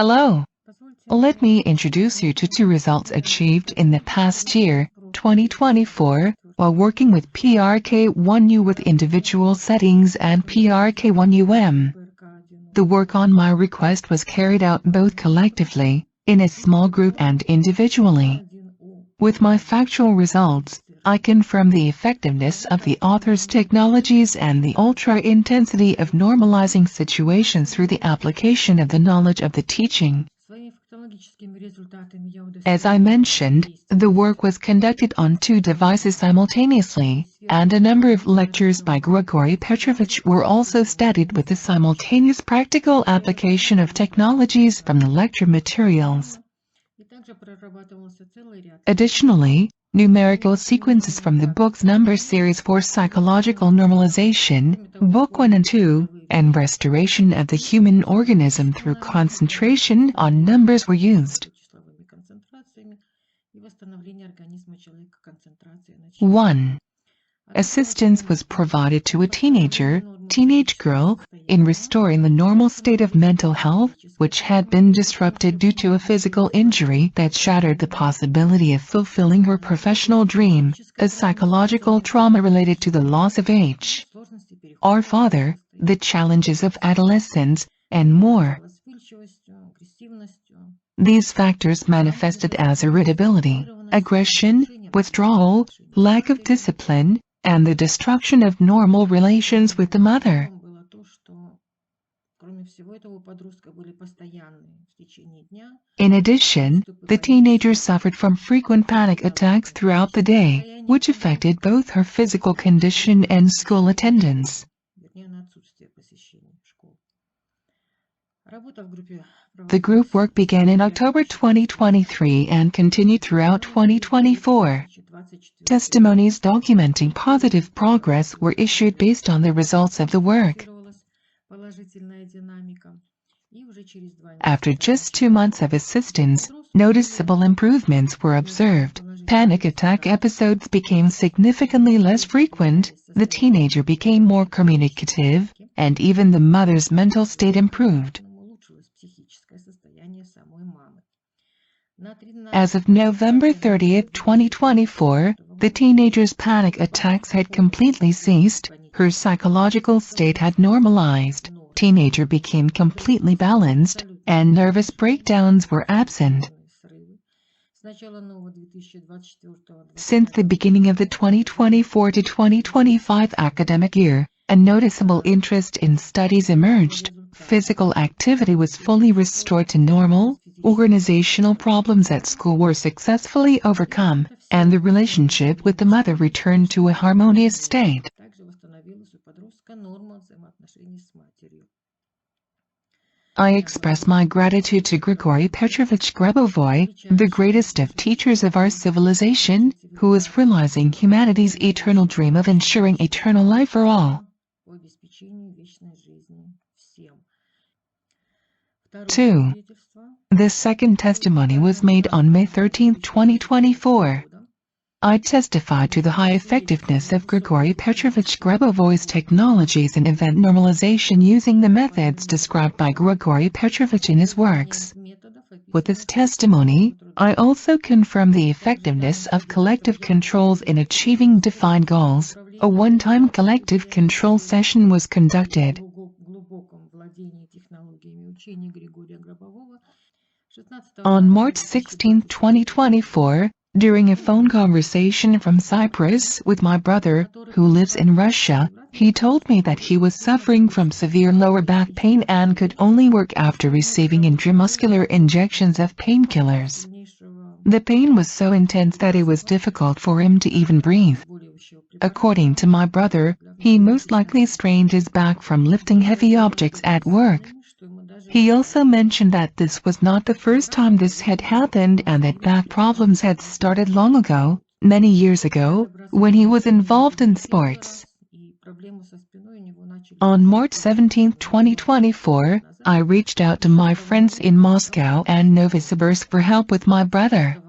Hello. Let me introduce you to two results achieved in the past year, 2024, while working with PRK1U with individual settings and PRK1UM. The work on my request was carried out both collectively, in a small group and individually. With my factual results, I confirm the effectiveness of the author's technologies and the ultra-intensity of normalizing situations through the application of the knowledge of the teaching. As I mentioned, the work was conducted on two devices simultaneously, and a number of lectures by Grigory Petrovich were also studied with the simultaneous practical application of technologies from the lecture materials. Additionally, numerical sequences from the book's number series for psychological normalization, Book 1 and 2, and restoration of the human organism through concentration on numbers were used. 1. Assistance was provided to a teenage girl, in restoring the normal state of mental health, which had been disrupted due to a physical injury that shattered the possibility of fulfilling her professional dream, a psychological trauma related to the loss of age. Our father, the challenges of adolescence, and more. These factors manifested as irritability, aggression, withdrawal, lack of discipline, and the destruction of normal relations with the mother. In addition, the teenager suffered from frequent panic attacks throughout the day, which affected both her physical condition and school attendance. The group work began in October 2023 and continued throughout 2024. Testimonies documenting positive progress were issued based on the results of the work. After just 2 months of assistance, noticeable improvements were observed. Panic attack episodes became significantly less frequent, the teenager became more communicative, and even the mother's mental state improved. As of November 30, 2024, the teenager's panic attacks had completely ceased, her psychological state had normalized, teenager became completely balanced, and nervous breakdowns were absent. Since the beginning of the 2024 to 2025 academic year, a noticeable interest in studies emerged, physical activity was fully restored to normal, organizational problems at school were successfully overcome, and the relationship with the mother returned to a harmonious state. I express my gratitude to Grigory Petrovich Grabovoi, the greatest of teachers of our civilization, who is realizing humanity's eternal dream of ensuring eternal life for all. 2. The second testimony was made on May 13, 2024. I testify to the high effectiveness of Grigory Petrovich Grabovoi's technologies in event normalization using the methods described by Grigory Petrovich in his works. With this testimony, I also confirm the effectiveness of collective controls in achieving defined goals. A one-time collective control session was conducted. On March 16, 2024, during a phone conversation from Cyprus with my brother, who lives in Russia, he told me that he was suffering from severe lower back pain and could only work after receiving intramuscular injections of painkillers. The pain was so intense that it was difficult for him to even breathe. According to my brother, he most likely strained his back from lifting heavy objects at work. He also mentioned that this was not the first time this had happened and that back problems had started long ago, many years ago, when he was involved in sports. On March 17, 2024, I reached out to my friends in Moscow and Novosibirsk for help with my brother.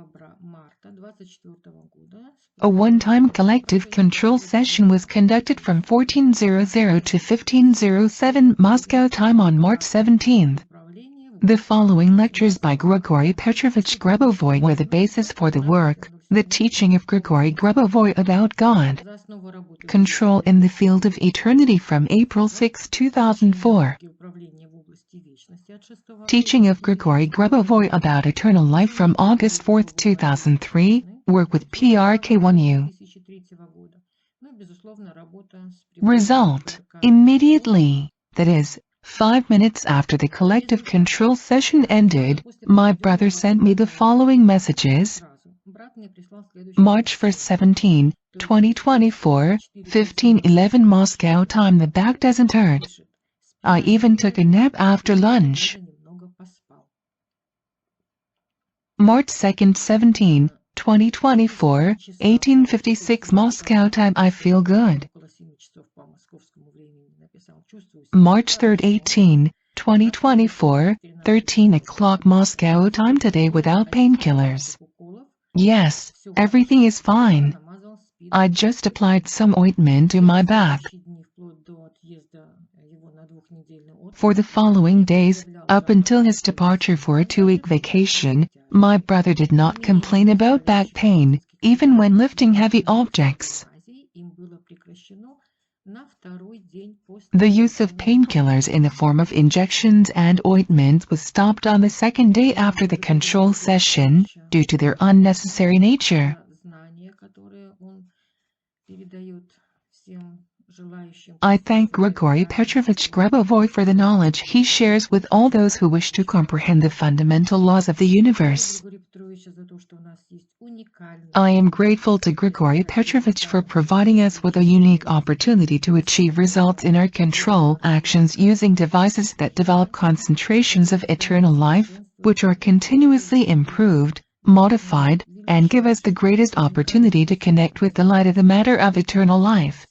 A one-time collective control session was conducted from 14:00 to 15:07 Moscow time on March 17. The following lectures by Grigory Petrovich Grabovoi were the basis for the work, The Teaching of Grigory Grabovoi About God. Control in the Field of Eternity from April 6, 2004. Teaching of Grigory Grabovoi About Eternal Life from August 4, 2003, work with PRK1U. Result: immediately, that is, 5 minutes after the collective control session ended, my brother sent me the following messages. March 1, 17, 2024, 15:11 Moscow time. The back doesn't hurt. I even took a nap after lunch. March 2, 17, 2024, 18:56 Moscow time. I feel good. March 3, 18, 2024, 13 o'clock Moscow time. Today without painkillers. Yes, everything is fine. I just applied some ointment to my back. For the following days, up until his departure for a 2-week vacation, my brother did not complain about back pain, even when lifting heavy objects. The use of painkillers in the form of injections and ointments was stopped on the second day after the control session, due to their unnecessary nature. I thank Grigory Petrovich Grabovoi for the knowledge he shares with all those who wish to comprehend the fundamental laws of the universe. I am grateful to Grigory Petrovich for providing us with a unique opportunity to achieve results in our control actions using devices that develop concentrations of eternal life, which are continuously improved, modified, and give us the greatest opportunity to connect with the light of the matter of eternal life.